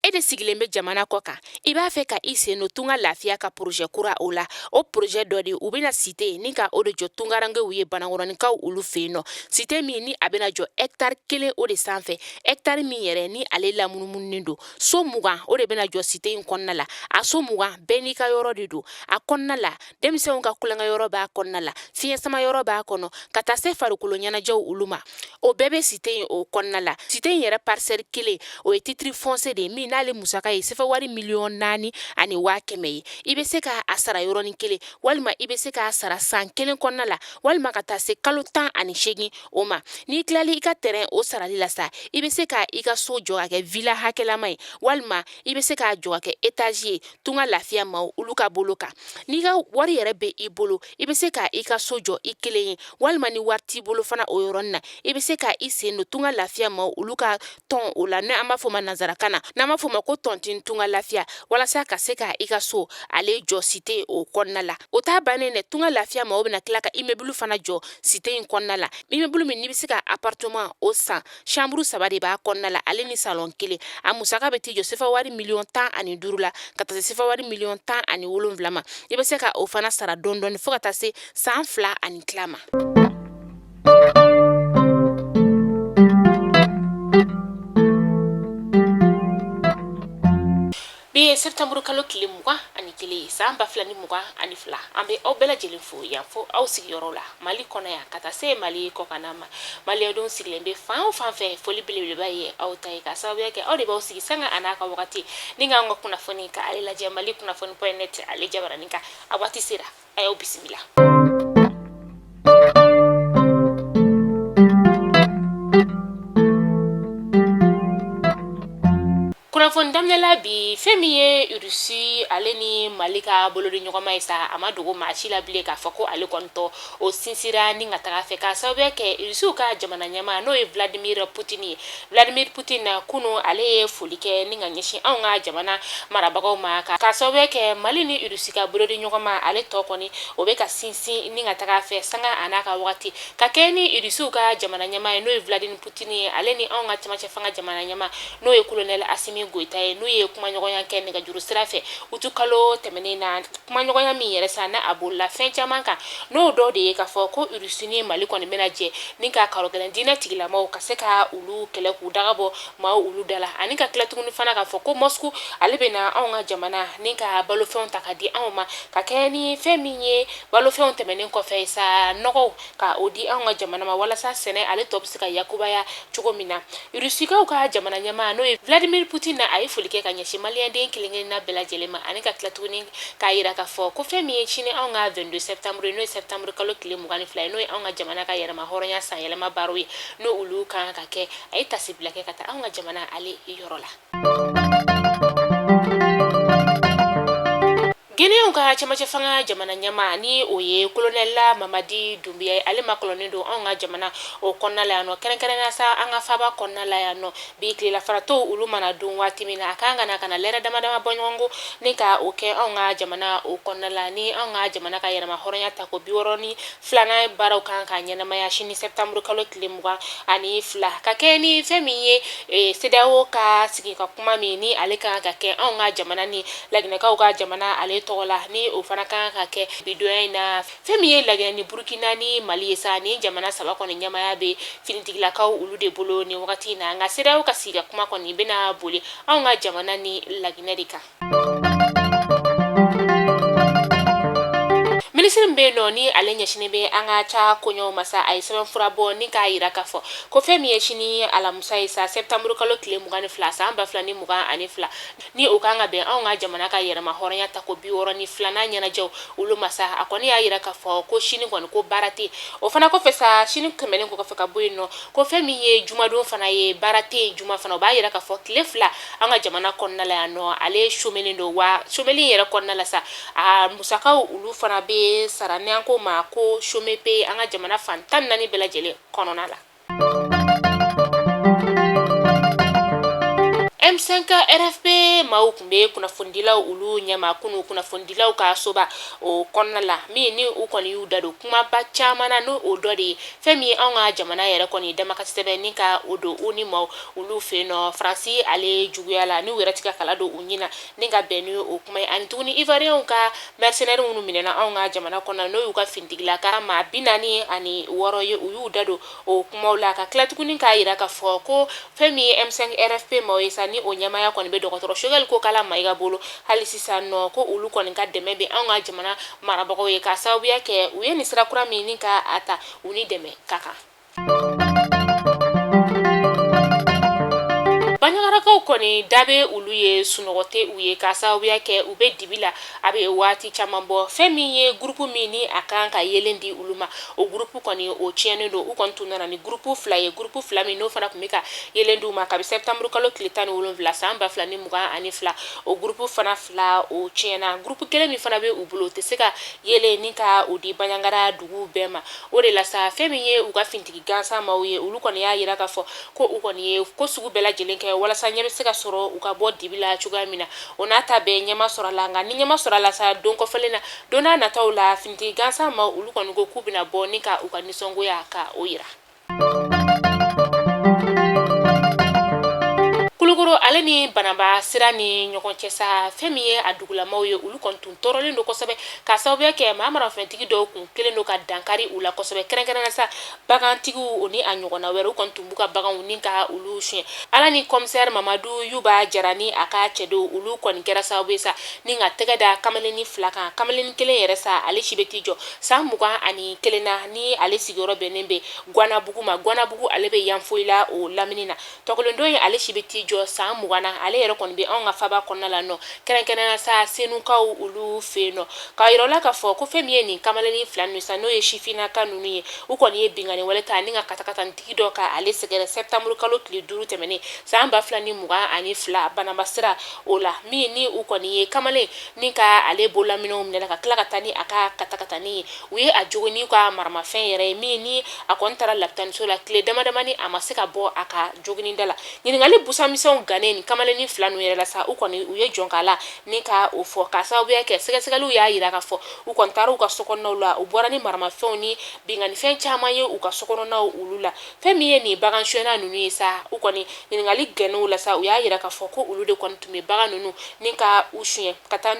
e de sigilen bɛ jamana kɔ kan i b'a fɛ ka i sen no tunga lafiya ka projet kura o la o projet dɔ de u bɛna cité ni ka o de jɔ tungarangew ye banakɔrɔnikaw olu fɛ yen nɔ cité min ni a bɛna jɔ hectare 1 o de sanfɛ hectare min yɛrɛ ni ale lamunumunen don so 20 o de bɛna jɔ cité in kɔnɔna la a so 20 bɛɛ n'i ka yɔrɔ de don a kɔnɔna la denmisɛnw ka kulonkɛ yɔrɔ b'a kɔnɔna la fiɲɛ sama yɔrɔ b'a kɔnɔ ka taa se farikolo ɲɛnajɛw olu ma o bɛɛ bɛ cité in o kɔnɔna la cité in yɛrɛ parcelle 1 o ye titre foncier de min n'ale musaka ye sefa wari 4,400,000 ani 100,000 ye i bɛ se ka a sara yɔrɔnin kelen walima i bɛ se k'a sara san 1 kɔnɔna la walima ka taa se kalo 18 o ma n'i tilali i ka terrain o sarali la sa i bɛ se ka i ka so jɔ ka kɛ villa hakɛlama ye walima i bɛ se k'a jɔ ka kɛ étage ye tunga lafiya ma olu ka bolo kan n'i ka wari yɛrɛ bɛ i bolo i bɛ se ka i ka so jɔ i kelen ye walima ni wari t'i bolo fana o yɔrɔnin na i bɛ se ka i sen don tunga lafiya ma olu ka tɔn o la n'an b'a fɔ ma nanzarakan na n'an b'a fɔ ma ko tɔntin tunga lafiya walasa ka se ka i ka so ale jɔ cité o kɔnɔna la o t'a bannen dɛ tunga lafiya ma o bɛna tila ka immeuble fana jɔ cité in kɔnɔna la immeuble min n'i bɛ se ka appartement o san chambre 3 de b'a kɔnɔna la ale ni salon 1 a musaka bɛ t'i jɔ sefa wari 15,000,000 la ka taa se sefa wari 17,000,000 ma i bɛ se ka o fana sara dɔɔni fo ka taa se san 2 ani tila ma. Bi septembre kalo tile 21 san 2022 an bɛ aw bɛɛ lajɛlen fo yan fo aw sigiyɔrɔ la Mali kɔnɔ yan ka taa se Mali kɔkan ma Malidenw sigilen bɛ fan o fan fɛ foli belebeleba ye aw ta ye ka sababuya kɛ aw de b'aw sigi sanga a n'a ka wagati ni k'an ka kunnafoni ka ale lajɛ Mali kunnafoni.net ale jabaranin kan a waati sera a y'aw bisimila. Kunnafoni daminɛla bi fɛn min ye Rusi ale ni Mali ka bolodi ɲɔgɔnma ye sa a ma dogo maa si la bilen k'a fɔ ko ale kɔni tɔ o sinsira ni ka taga fɛ k'a sababuya kɛ Rusiw ka jamana ɲɛmaa n'o ye Vladimir Putin ye Vladimir Putin kunu ale ye foli kɛ ni ka ɲɛsin anw ka jamana marabagaw ma k'a sababuya kɛ Mali ni Rusi ka bolodi ɲɔgɔnma ale tɔ kɔni o bɛ ka sinsin ni ka taga fɛ sanga a n'a ka wagati ka kɛ ni Rusiw ka jamana ɲɛmaa ye n'o ye Vladimir Putin ye ale ni anw ka cɛmancɛ fanga jamana ɲɛmaa n'o ye colonel Assimi Goïta ye n'u ye kumaɲɔgɔnya kɛ nɛgɛjuru sira fɛ utu kalo tɛmɛnen na kumaɲɔgɔnya min yɛrɛ sa na a bolila fɛn caman kan n'o dɔ de ye k'a fɔ ko Rusi ni Mali kɔni bɛna jɛ ni ka karɔgɛlɛn diinɛ tigilamaw ka se ka olu kɛlɛ k'u dagabɔ maaw olu dala ani ka tila tuguni fana k'a fɔ ko Moscou ale bɛna anw ka jamana ni ka balofɛnw ta ka di anw ma ka kɛ ni fɛn min ye balofɛnw tɛmɛnen kɔfɛ sa nɔgɔw ka o di anw ka jamana ma walasa sɛnɛ ale tɔ bɛ se ka yakubaya cogo min na Rusikaw ka jamana ɲɛmaa n'o ye Vladimir Putin a ye foli kɛ ka ɲɛsin maliyɛnden kelen-kelenna bɛɛ lajɛlen ma ani ka tila tuguni k'a yira k'a fɔ ko fɛn min ye sini anw ka 22 septembre n'o ye septembre kalo tile 22 ye n'o ye anw ka jamana ka yɛrɛma hɔrɔnya san yɛlɛma baaraw ye n'o olu kan ka kɛ a ye tasibila kɛ ka taa anw ka jamana ale yɔrɔ la. Guinéenw ka cɛmancɛ fanga jamana ɲɛmaa ni o ye colonel Mamadi Doumbouya ye ale makɔlɔnnen don anw ka jamana o kɔnɔna la yan nɔ kɛrɛnkɛrɛnnenya sa an ka faaba kɔnɔna la yan nɔ bi tilefaratɔw olu mana don waati min na a kan ka na lɛrɛ damadama bɔ ɲɔgɔn ko ni ka o kɛ anw ka jamana o kɔnɔna la ni anw ka jamana ka yɛrɛma hɔrɔnya ta ko 62 baaraw kan ka ɲɛnamaya sini septembre kalo tile 22 ka kɛ ni fɛn min ye CEDEAO ka sigi ka kuma min ni ale kan ka kɛ anw ka jamana ni laginɛkaw ka jamana ale tɔgɔ la ni o fana kan ka kɛ bidonya in na fɛn min ye Laginɛ ni Burkina ni Mali ye sa ni jamana saba kɔni ɲɛmaya bɛ finitigilakaw olu de bolo ni wagati in na nka CEDEAO ka sigi ka kuma kɔni bɛna boli anw ka jamana ni Laginɛ de kan. Minisiri bɛ nɔ ni ale ɲɛsinen bɛ an ka ca koɲɛw ma sa a ye sɛbɛnfura bɔ ni k'a yira k'a fɔ ko fɛn min ye sini alamusa ye sa septembre kalo tile 22 san 2022 ni o kan ka bɛn anw ka jamana ka yɛrɛma hɔrɔnya ta ko 62 ɲɛnajɛw olu ma sa a kɔni y'a yira k'a fɔ ko sini kɔni ko baara tɛ o fana kɔfɛ sa sini tɛmɛnen kɔfɛ ka bɔ yen nɔ ko fɛn min ye jumadon fana ye baara tɛ juma fana o b'a yira k'a fɔ tile 2 an ka jamana kɔnɔna la yan nɔ ale chômelen don wa chômeli yɛrɛ kɔnɔna la sa a musakaw olu fana bɛ sara ni an ko ma ko chômé pe an ka jamana fan 14 bɛɛ lajɛlen kɔnɔna la. M5 RFP maaw kun be kunnafonidilaw olu ɲɛma kunu kunnafonidilaw ka soba o kɔnɔna la min ni u kɔni y'u da don kumaba caman na n'o dɔ de ye fɛn min anw ka jamana yɛrɛ kɔni damakasi sɛbɛn ni ka o don u ni maaw olu fɛ nɔ Faransi ale juguya la n'u yɛrɛ ti ka kala don u ɲina ni ka bɛn ni o kuma ye ani tuguni Ivoirien ka mercenaires minnu minɛna anw ka jamana kɔnɔ n'o y'u ka finitigila ka maa 46 ye u y'u da don o kumaw la ka tila tuguni k'a yira ka fɔ ko fɛn min ye M5 RFP maaw ye sa ni o ɲɛmaya kɔni be dɔgɔtɔrɔ Choguel ko kala Mayiga bolo hali sisan nɔ ko olu kɔni ka dɛmɛ be anw ka jamana marabagaw ye ka sababuya kɛ u ye nin sira kura min ni ka a ta u ni dɛmɛ ka kan. Banyagarakaw kɔni dabe ulu ye sunɔgɔte u ye ka sababuya kɛ u be dibi la a be waati caman bɔ fɛn min ye groupe min ni a kan ka yelen di ulu ma o groupe kɔni o tiɲɛnen don u kɔni tun nana ni groupe 2 ye groupe 2 min n'o fana kun be ka yelen di u ma kabi septembre kalo tile 17 san 2022 o groupe fana 2 o tiɲɛna groupe kelen min fana be u bolo o tɛ se ka yelen ni ka o di Banyagara dugu bɛɛ ma o de la sa fɛn min ye u ka fintigi gansan maaw ye ulu kɔni y'a yira ka fɔ ko u kɔni ye ko sugu bɛɛ lajɛlen kɛ walasa ɲɛ bɛ se ka sɔrɔ u ka bɔ dibi la cogoya min na o n'a ta bɛɛ ɲɛma sɔrɔ la nka ni ɲɛma sɔrɔ la sa don kɔfɛlen na don n'a nataw la fintigi gansan maaw olu kɔni ko k'u bɛna bɔ ni ka u ka nisɔngoya ka o yira. Kulukoro ale ni Banaba sira ni ɲɔgɔn cɛ sa fɛn min ye a dugulamaw ye olu kɔni tun tɔɔrɔlen don kosɛbɛ ka sababuya kɛ maa marafɛntigi dɔw kun kelen don ka dankari u la kosɛbɛ kɛrɛnkɛrɛnnenya sa bagantigiw o ni a ɲɔgɔnna wɛrɛ u kɔni tun b'u ka baganw ni ka olu suɲɛ ala ni commissaire Mamadu Yuba Jara ni a ka cɛ don olu kɔni kɛra sababu ye sa ni ka tɛgɛ da kameleni 2 kan kameleni 1 yɛrɛ sa ale si bɛ t'i jɔ san 21 na ni ale sigiyɔrɔ bɛnnen bɛ Guanabugu ma Guanabugu ale bɛ yanfoyi la o lamini na tɔgɔlendon ye ale si bɛ t'i jɔ san 20 na ale yɛrɛ kɔni bɛ anw ka faba kɔnɔna la nɔ kɛrɛnkɛrɛnnenya sa senukaw olu fɛ nɔ k'a yir'u la k'a fɔ ko fɛn min ye nin kameleni 2 ninnu sa n'o ye sifinnaka ninnu ye u kɔni ye bingani wale ta ni ka katakatantigi dɔ ka ale sɛgɛrɛ septembre kalo tile 5 tɛmɛnen san 2022 Banaba sira o la min ni u kɔni ye kamalen ni ka ale bolaminɛw minɛ ka tila ka taa ni a ka katakatani ye u ye a jogo ni ka maramafɛn yɛrɛ ye min ni a kɔni taara lapitaniso la tile damadamani a ma se ka bɔ a ka jogininda la ɲininkali busamisɛnw gannen ni kameleni 2 ninnu yɛrɛ la sa u kɔni u ye jɔn k'a la ni ka o fɔ ka sababuya kɛ sɛgɛsɛgɛliw y'a yira ka fɔ u kɔni taara u ka sokɔnɔnaw la u bɔra ni maramafɛnw ni binganifɛn caman ye u ka sokɔnɔnaw olu la fɛn min ye nin bagan suɲɛna ninnu ye sa u kɔni ɲininkali gɛnnenw la sa u y'a yira ka fɔ ko olu de kɔni tun bɛ bagan ninnu ni ka u suɲɛ ka taa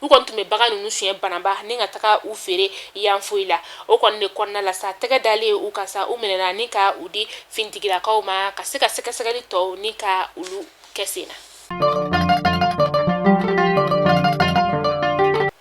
u kɔni tun bɛ bagan ninnu suɲɛ Banaba ni ka taga u feere yanfoyi la o kɔni de kɔnɔna la sa tɛgɛ dalen u ka sa u minɛna ni ka u di fintigilakaw ma ka se ka sɛgɛsɛgɛli tɔw ni ka olu kɛ sen na.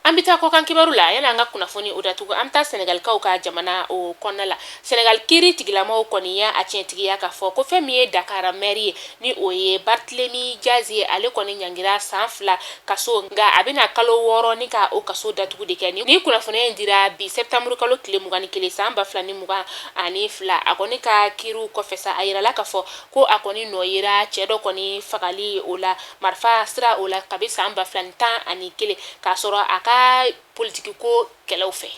An bɛ taa kɔkan kibaru la yanni an ka kunnafoni o datugu an bɛ taa Senegalikaw ka jamana o kɔnɔna la Senegal kiiri tigilamaw kɔni y'a tiɲɛtigiya k'a fɔ ko fɛn min ye Dakar maire ye ni o ye Barthélémy Diaz ye ale kɔni ɲangira san 2 kaso nka a bɛna kalo 6 ni ka o kaso datugu de kɛ ni kunnafoniya in dira bi septembre kalo tile 21 san 2022 a kɔni ka kiiriw kɔfɛ sa a yirala k'a fɔ ko a kɔni nɔ yera cɛ dɔ kɔni fagali o la marifa sira o la kabi san 2011 k'a sɔrɔ a ka politiki ko kɛlɛw fɛ.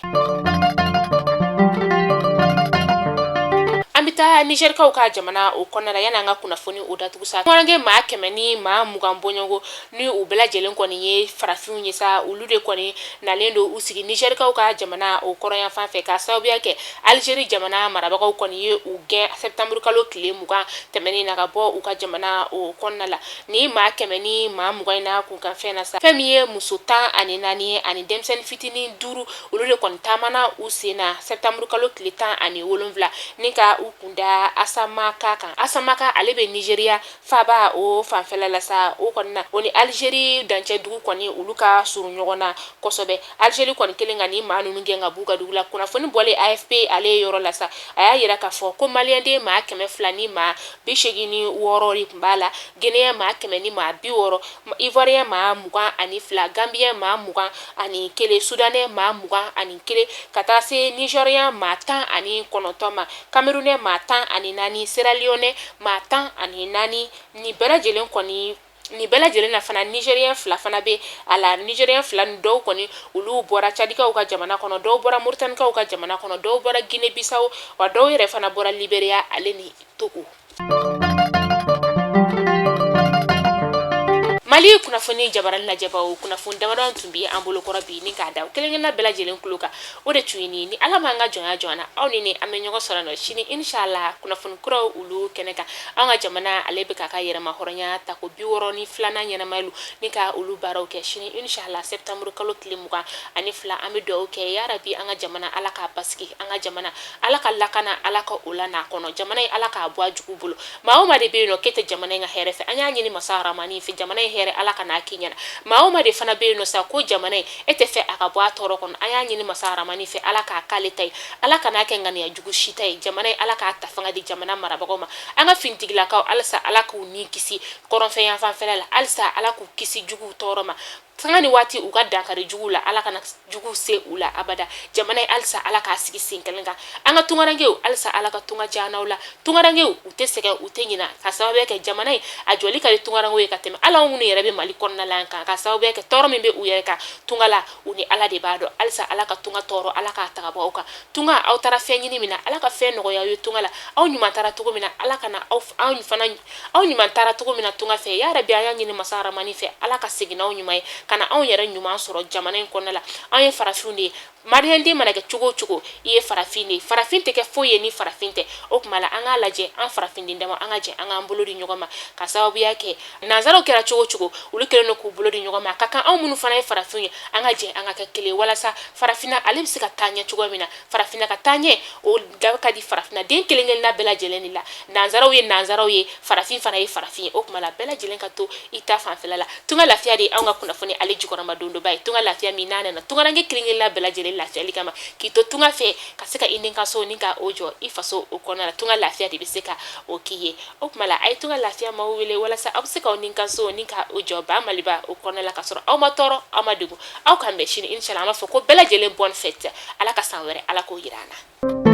An bɛ taa Nigerikaw ka jamana o kɔnɔna la yanni an ka kunnafoni o datugu sa kɔnɔnge maa 100 ni maa 20 bɔɲɔgɔn ni u bɛɛ lajɛlen kɔni ye farafinw ye sa olu de kɔni nalen don u sigi Nigerikaw ka jamana o kɔrɔnyan fan fɛ ka sababuya kɛ Algérie jamana marabagaw kɔni ye u gɛn septembre kalo tile 20 tɛmɛnen na ka bɔ u ka jamana o kɔnɔna la ni maa 100 ni maa 20 na kunkanfɛn na sa fɛn min ye muso 14 ye ani denmisɛnnin fitinin 5 olu de kɔni taamana u sen na septembre kalo tile 17 ni ka u kunda Asamaka kan Asamaka ale bɛ Nigeria faba o fanfɛla la sa o kɔni na o ni Algérie dancɛ dugu kɔni olu ka surun ɲɔgɔn na kosɛbɛ Algérie kɔni kelen ka ni maa ninnu gɛn ka b'u ka dugu la kunnafoni bɔlen AFP ale yɔrɔ la sa a y'a yira k'a fɔ ko maliyɛnden maa 200 ni maa 86 de tun b'a la Guinéen maa 100 ni maa 60 Ivoirien maa 22 Gambien maa 21 Soudanais maa 21 ka taa se Nigérien maa 19 ma Camerounais maa 14 Sierra Leone maa 14 ni bɛɛ lajɛlen kɔni ni bɛɛ lajɛlen na fana Nigérien 2 fana bɛ a la Nigérien 2 ni dɔw kɔni olu bɔra Tchadikaw ka jamana kɔnɔ dɔw bɔra Mauritaniekaw ka jamana kɔnɔ dɔw bɔra Guinée Bissau wa dɔw yɛrɛ fana bɔra Libéria ale ni Togo. mali kunnafoni jabaran lajabaw kunnafoni damadan tun bi an bolo kɔrɔ bi ni k'a da kelen bɛɛ lajɛlen kulo kan o de tun ye ni ala ma an ka jɔnya jɔna aw ni an bɛ ɲɔgɔn sɔrɔ nɔ sini inshallah kunnafoni kuraw ulu kɛnɛ kan an ka jamana ale bɛ ka yɛrɛma hɔrɔnya ta ko 62 ɲɛnamalu ni ka ulu baaraw kɛ sini inshallah septembre kalo tile 22 an bɛ dugawu kɛ ya rabi an ka jamana ala ka basigi an ka jamana ala ka lakana ala ka ola na kɔnɔ jamana ye ala ka bɔ a jugu bolo maa o maa de bɛ yen nɔ k'e tɛ jamana in ka hɛrɛ fɛ an y'a ɲini masa ramani fɛ jamana in hɛrɛ ala ka n'a k'i ɲɛna maa o maa de fana bɛ yen nɔ sa ko jamana in e tɛ fɛ a ka bɔ a tɔɔrɔ kɔnɔ an y'a ɲini masa ramani fɛ ala k'a k'ale ta ye ala ka n'a kɛ ŋaniya jugu si ta ye jamana in ala k'a ta fanga di jamana marabagaw ma an ka finitigilakaw halisa ala k'u ni kisi kɔrɔnfɛn fanfɛla la halisa ala k'u kisi juguw tɔɔrɔ ma sanga ni waati u ka dankari jugu la ala kana jugu se u la abada jamana ye halisa ala k'a sigi sen kelen kan an ka tungarankew halisa ala ka tunga janaw la tungarankew u tɛ sɛgɛn u tɛ ɲina ka sababuya kɛ jamana ye a jɔli ka di tungarankew ye ka tɛmɛ ala minnu yɛrɛ bɛ mali kɔnɔna la kan ka sababuya kɛ tɔɔrɔ min bɛ u yɛrɛ kan tunga la u ni ala de b'a dɔn halisa ala ka tunga tɔɔrɔ ala k'a taga bɔ aw kan tunga aw taara fɛn ɲini min na ala ka fɛn nɔgɔya aw ye tunga la aw ɲuman taara cogo min na ala kana aw ɲuman taara cogo min na tunga fɛ ya rabi an y'a ɲini masa ramani fɛ ala ka segin n'aw ɲuman ye kana anw yɛrɛ ɲuman sɔrɔ jamana in kɔnɔna la an ye farafinw de ye mariyanden mana kɛ cogo o cogo i ye farafin de ye farafin tɛ kɛ foyi ye ni farafin tɛ o tuma la an k'a lajɛ an farafinden dama an ka jɛ an k'an bolo di ɲɔgɔn ma ka sababuya kɛ nanzaraw kɛra cogo o cogo olu kɛlen don k'u bolo di ɲɔgɔn ma a ka kan anw minnu fana ye farafinw ye an ka jɛ an ka kɛ kelen walasa farafinna ale bɛ se ka taa ɲɛ cogo min na farafinna ka taa ɲɛ o da ka di farafinna den kelen kelenna bɛɛ lajɛlen de la nanzaraw ye nanzaraw ye farafin fana ye farafin ye o tuma la bɛɛ lajɛlen ka to i ta fanfɛla la tunga lafiya de anw ka kunnafoni ale jukɔrɔma don dɔ ba ye tunga lafiya min n'a nana tungaranke kelen kelenna bɛɛ lajɛlen lafiyali kama k'i to tunga fɛ ka se ka i ni ka so ni ka o jɔ i faso o kɔnɔna la tunga lafiya de bɛ se ka o k'i ye o tuma la a ye tunga lafiya maaw wele walasa aw bɛ se k'aw ni ka so ni ka o jɔ ba maliba o kɔnɔna la ka sɔrɔ aw ma tɔɔrɔ aw ma degun aw k'an bɛn sini inshallah an b'a fɔ ko bɛɛ lajɛlen bonne fête ala ka san wɛrɛ ala k'o yira an na